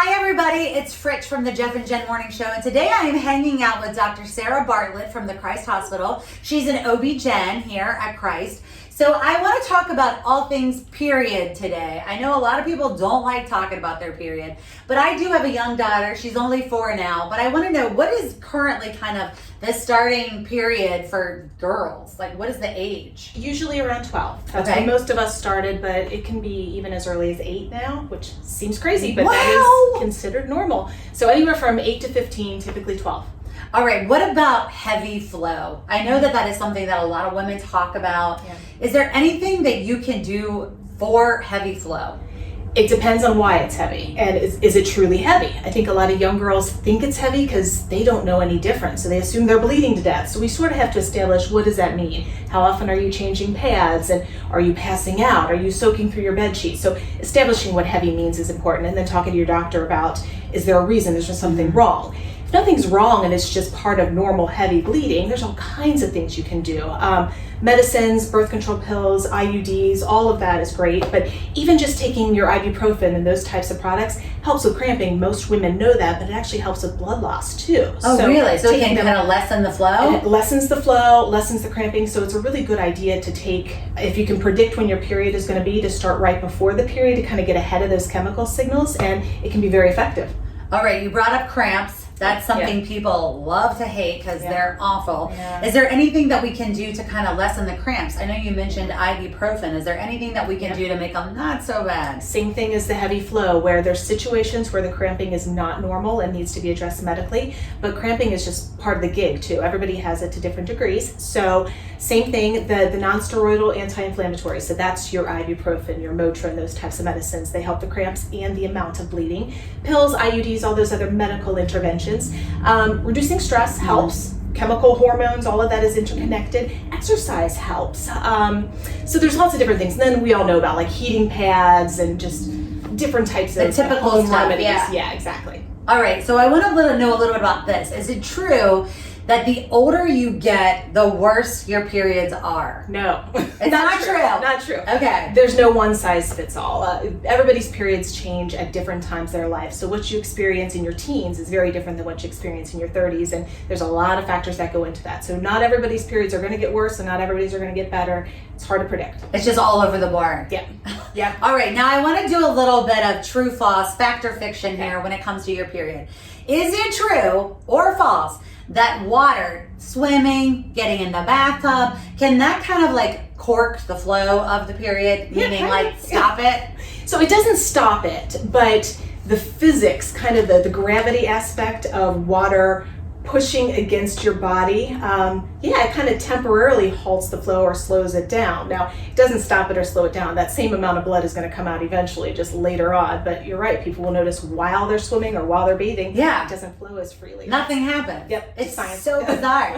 Hi everybody, it's Fritz from the Jeff and Jen Morning Show, and today I am hanging out with Dr. Sarah Bartlett from the Christ Hospital. She's an OB-GYN here at Christ. So I want to talk about all things period today. I know a lot of people don't like talking about their period, but I do have a young daughter. She's only 4 now, but I want to know what is currently kind of the starting period for girls? Like, what is the age? Usually around 12. That's when most of us started, but it can be even as early as 8 now, which seems crazy, but that is considered normal. So anywhere from 8 to 15, typically 12. All right, what about heavy flow? I know that is something that a lot of women talk about. Yeah. Is there anything that you can do for heavy flow? It depends on why it's heavy, and is it truly heavy? I think a lot of young girls think it's heavy because they don't know any different, so they assume they're bleeding to death. So we sort of have to establish, what does that mean? How often are you changing pads, and are you passing out? Are you soaking through your bed sheets? So establishing what heavy means is important, and then talking to your doctor about, is there a reason? Is there something wrong? If nothing's wrong and it's just part of normal heavy bleeding, there's all kinds of things you can do. Medicines, birth control pills, IUDs, all of that is great, but even just taking your ibuprofen and those types of products helps with cramping. Most women know that, but it actually helps with blood loss too. Oh, really? So it can kind of lessen the flow? It lessens the flow, lessens the cramping, so it's a really good idea to take, if you can predict when your period is going to be, to start right before the period to kind of get ahead of those chemical signals, and it can be very effective. All right, you brought up cramps. That's something people love to hate because they're awful. Yeah. Is there anything that we can do to kind of lessen the cramps? I know you mentioned ibuprofen. Is there anything that we can do to make them not so bad? Same thing as the heavy flow, where there's situations where the cramping is not normal and needs to be addressed medically, but cramping is just part of the gig too. Everybody has it to different degrees. So same thing, the non-steroidal anti-inflammatory. So that's your ibuprofen, your Motrin, those types of medicines. They help the cramps and the amount of bleeding. Pills, IUDs, all those other medical interventions. Reducing stress helps. Chemical hormones, all of that is interconnected. Exercise helps. So there's lots of different things. And then we all know about like heating pads and just different types of typical home stuff, remedies. yeah. Yeah, exactly. All right, so I want to know a little bit about this. Is it true that the older you get, the worse your periods are? No. It's not true. Not true. Okay. There's no one size fits all. Everybody's periods change at different times of their life. So what you experience in your teens is very different than what you experience in your 30s. And there's a lot of factors that go into that. So not everybody's periods are going to get worse and not everybody's are going to get better. It's hard to predict. It's just all over the board. Yeah. Yeah. All right. Now I want to do a little bit of true, false, fact or fiction here when it comes to your period. Is it true or false that water, swimming, getting in the bathtub, can that kind of like cork the flow of the period, meaning like stop it? So it doesn't stop it, but the physics, kind of the gravity aspect of water pushing against your body, it kind of temporarily halts the flow or slows it down. Now, it doesn't stop it or slow it down. That same amount of blood is going to come out eventually, just later on. But you're right, people will notice while they're swimming or while they're bathing, it doesn't flow as freely. Nothing happens. Yep, it's science. so bizarre.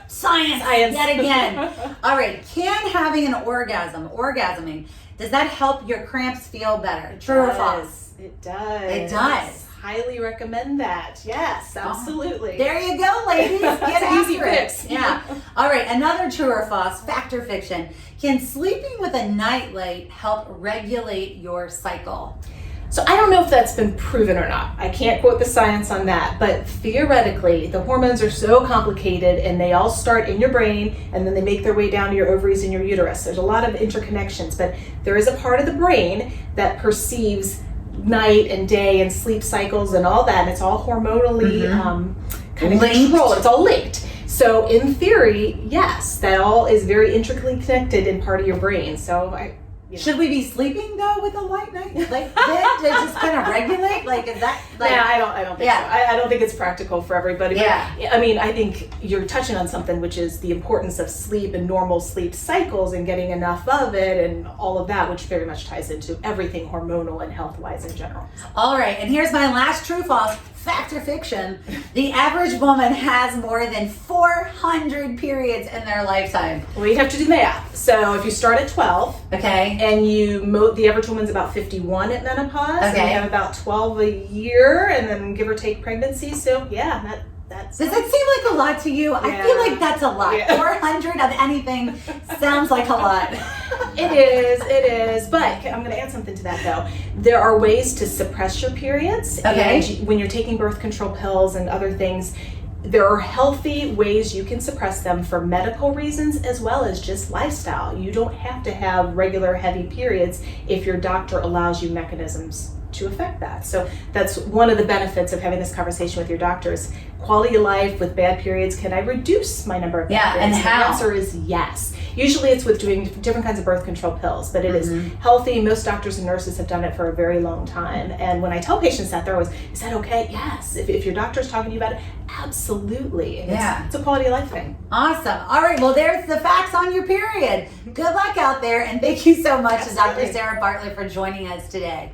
Science yet again. All right, can having an orgasming, does that help your cramps feel better? True or false? It does. It does. Highly recommend that. Yes, absolutely. There you go, ladies. Get easy fix. Yeah. All right, another true or false, fact or fiction. Can sleeping with a nightlight help regulate your cycle? So I don't know if that's been proven or not. I can't quote the science on that, but theoretically, the hormones are so complicated and they all start in your brain and then they make their way down to your ovaries and your uterus. There's a lot of interconnections, but there is a part of the brain that perceives night and day and sleep cycles and all that, and it's all hormonally kind of controlled. It's all linked. So in theory, yes, that all is very intricately connected in part of your brain. So should we be sleeping though with a light night? Like that to just kind of regulate? Like is that like I don't think so. I don't think it's practical for everybody. Yeah. But, I mean, I think you're touching on something, which is the importance of sleep and normal sleep cycles and getting enough of it and all of that, which very much ties into everything hormonal and health-wise in general. All right, and here's my last true false. Fact or fiction, the average woman has more than 400 periods in their lifetime. Well, you'd have to do math. So if you start at 12, okay, and the average woman's about 51 at menopause, and you have about 12 a year, and then give or take pregnancy. So yeah, That's Does that seem like a lot to you? I feel like that's a lot. Yeah. 400 of anything sounds like a lot. It is. But I'm going to add something to that though. There are ways to suppress your periods. Okay. And when you're taking birth control pills and other things, there are healthy ways you can suppress them for medical reasons as well as just lifestyle. You don't have to have regular heavy periods if your doctor allows you mechanisms to affect that. So that's one of the benefits of having this conversation with your doctors. Quality of life with bad periods, can I reduce my number of bad periods? And how? The answer is yes. Usually it's with doing different kinds of birth control pills, but it is healthy. Most doctors and nurses have done it for a very long time. And when I tell patients that, they're always, is that okay? Yes. If your doctor's talking to you about it, absolutely. And it's a quality of life thing. Awesome. All right. Well, there's the facts on your period. Good luck out there. And thank you so much to Dr. Sarah Bartlett for joining us today.